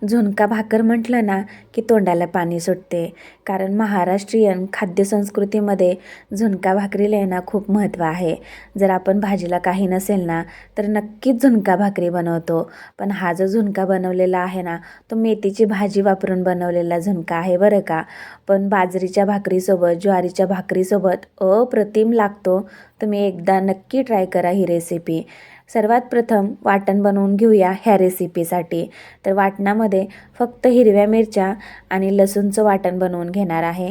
झुणका भाकर म्हटलं ना की तोंडाला पाणी सुटते. कारण महाराष्ट्रीयन खाद्यसंस्कृतीमध्ये झुणका भाकरीला आहे ना खूप महत्त्व आहे. जर आपण भाजीला काही नसेल ना तर नक्कीच झुणका भाकरी बनवतो. पण हा जो झुणका बनवलेला आहे ना तो मेथीची भाजी वापरून बनवलेला झुणका आहे बरं का. पण बाजरीच्या भाकरीसोबत, ज्वारीच्या भाकरीसोबत अप्रतिम लागतो. तुम्ही एकदा नक्की ट्राय करा ही रेसिपी. सर्वात प्रथम वाटण बनवून घेऊया ह्या रेसिपीसाठी. तर वाटणामध्ये फक्त हिरव्या मिरच्या आणि लसूणचं वाटण बनवून घेणार आहे.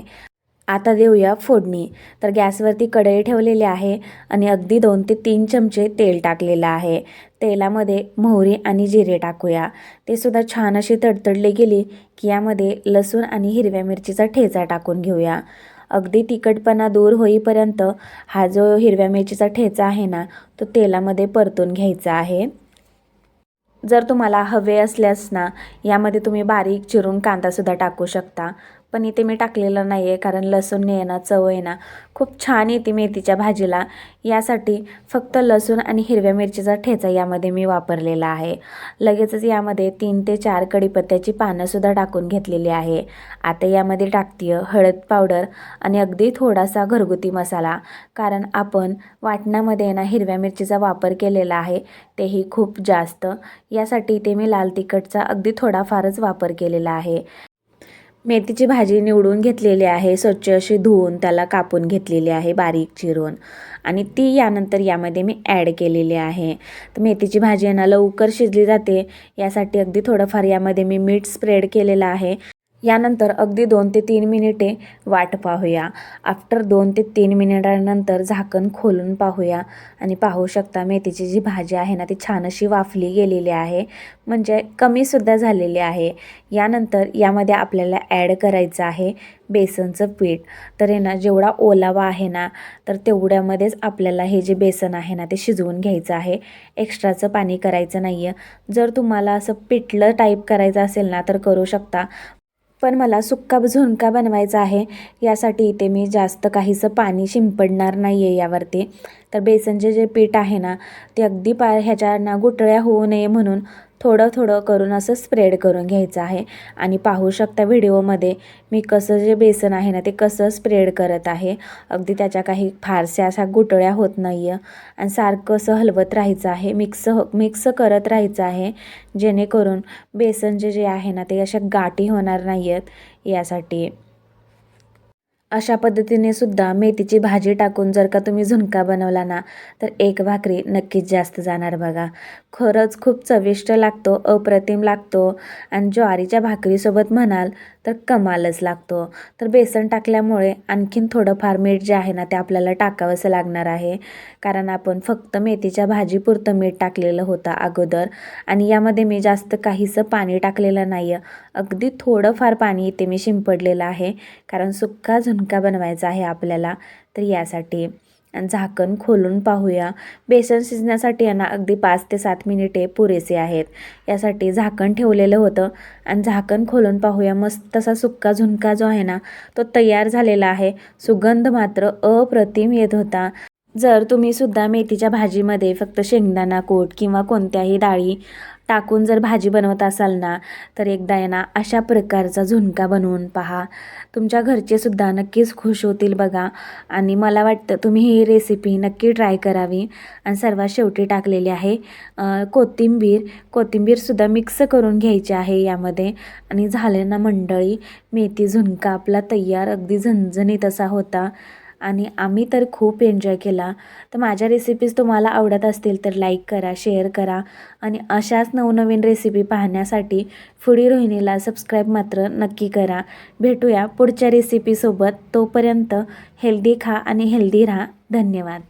आता देऊया फोडणी. तर गॅसवरती कढई ठेवलेली आहे आणि अगदी 2 ते 3 चमचे तेल टाकलेलं आहे. तेलामध्ये मोहरी आणि जिरे टाकूया. ते सुद्धा छान अशी तडतडली गेली की यामध्ये लसूण आणि हिरव्या मिरचीचा ठेचा टाकून घेऊया. अगदी तिखटपणा दूर होईपर्यंत हा जो हिरव्या मिरचीचा ठेचा आहे ना तो तेलामध्ये परतून घ्यायचा आहे. जर तुम्हाला हवे असल्यास ना यामध्ये तुम्ही बारीक चिरून कांदासुद्धा टाकू शकता. पण इथे मी टाकलेलं नाही आहे कारण लसूणने आहे ना चव आहे ना खूप छान येते मेथीच्या भाजीला. यासाठी फक्त लसूण आणि हिरव्या मिरचीचा ठेचा यामध्ये मी वापरलेला आहे. लगेचच यामध्ये 3 ते 4 कढीपत्त्याची पानंसुद्धा टाकून घेतलेली आहे. आता यामध्ये टाकते हळद पावडर आणि अगदी थोडासा घरगुती मसाला. कारण आपण वाटणामध्ये ना हिरव्या मिरचीचा वापर केलेला आहे तेही खूप जास्त. यासाठी ते मी लाल तिखटचा अगदी थोडाफारच वापर केलेला आहे. मेथीची भाजी निवडून घेतलेली आहे. स्वच्छ अशी धुवून त्याला कापून घेतलेली आहे बारीक चिरून आणि ती यानंतर यामध्ये मी ॲड केलेली आहे. तर मेथीची भाजी आहे ना लवकर शिजली जाते. यासाठी अगदी थोडंफार यामध्ये मी मीठ स्प्रेड केलेलं आहे. यानंतर अगदी 2 ते 3 मिनिटे वाट पाहूया. आफ्टर 2 ते 3 मिनिटांनंतर झाकण खोलून पाहूया आणि पाहू शकता मेथीची जी भाजी आहे ना ती छान अशी वाफली गेलेली आहे. म्हणजे कमीसुद्धा झालेली आहे. यानंतर यामध्ये आपल्याला ॲड करायचं आहे बेसनचं पीठ. तर आहे ना जेवढा ओलावा आहे ना तर तेवढ्यामध्येच आपल्याला हे जे बेसन आहे ना ते शिजवून घ्यायचं आहे. एक्स्ट्राचं पाणी करायचं नाही आहे. जर तुम्हाला असं पिठलं टाईप करायचं असेल ना तर करू शकता. पण मला सुक्का झुणका बनवायचा आहे. यासाठी इथे मी जास्त काहीसं पाणी शिंपडणार नाही आहे यावरती. तर बेसनचे जे पीठ आहे ना ते अगदी ह्याच्या गुठळ्या होऊ नये म्हणून थोडं थोडं करून असं स्प्रेड करून घ्यायचं आहे. आणि पाहू शकता व्हिडिओमध्ये मी कसं जे बेसन आहे ना ते कसं स्प्रेड करत आहे. अगदी त्याच्या काही फारशा अशा गुठळ्या होत नाही आहे. आणि सारखं असं हलवत राहायचं आहे. मिक्स करत राहायचं आहे. जेणेकरून बेसनचे जे आहे ना ते अशा गाठी होणार नाही आहेत यासाठी. अशा पद्धतीने सुद्धा मेथीची भाजी टाकून जर का तुम्ही झुणका बनवला ना तर एक भाकरी नक्कीच जास्त जाणार बघा. खरंच खूप चविष्ट लागतो, अप्रतिम लागतो आणि ज्वारीच्या भाकरीसोबत म्हणाल तर कमालच लागतो. तर बेसन टाकल्यामुळे आणखीन थोडंफार मीठ जे आहे ना ते आपल्याला टाकावंसं लागणार आहे. कारण आपण फक्त मेथीच्या भाजीपुरतं मीठ टाकलेलं होतं अगोदर आणि यामध्ये मी जास्त काहीसं पाणी टाकलेलं नाही आहे. अगदी थोडंफार पाणी इथे मी शिंपडलेलं आहे कारण सुक्का झुणका बनवायचा आहे आपल्याला. तर यासाठी आणि झाकण खोलून पाहूया. बेसन शिजण्यासाठी यांना अगदी 5 ते 7 मिनिटे पुरेसे आहेत. यासाठी झाकण ठेवलेलं होतं आणि झाकण खोलून पाहूया. मस्त तसा सुक्का झुणका जो आहे ना तो तयार झालेला आहे. सुगंध मात्र अप्रतिम येत होता. जर तुम्ही सुद्धा मेथीच्या भाजीमध्ये फक्त शेंगदाणा कूट किंवा कोणत्याही डाळी टाकून जर भाजी बनवत असाल ना तर एकदा आहे ना अशा प्रकारचा झुणका बनवून पहा. तुमच्या घरचे सुद्धा नक्कीच खुश होतील बघा. आणि मला वाटतं तुम्ही ही रेसिपी नक्की ट्राय करावी. आणि सर्वात शेवटी टाकलेली आहे कोथिंबीरसुद्धा मिक्स करून घ्यायची आहे यामध्ये. आणि झाले ना मंडळी, मेथी झुणका आपला तयार. अगदी झणझणीत असा होता आणि आम्ही तर खूप एन्जॉय केला. तर माझ्या रेसिपीज तुम्हाला आवडत असतील तर लाईक करा, शेअर करा आणि अशाच नवनवीन रेसिपी पाहण्यासाठी फूडी रोहिणीला सबस्क्राईब मात्र नक्की करा. भेटूया पुढच्या रेसिपीसोबत. तोपर्यंत हेल्दी खा आणि हेल्दी राहा. धन्यवाद.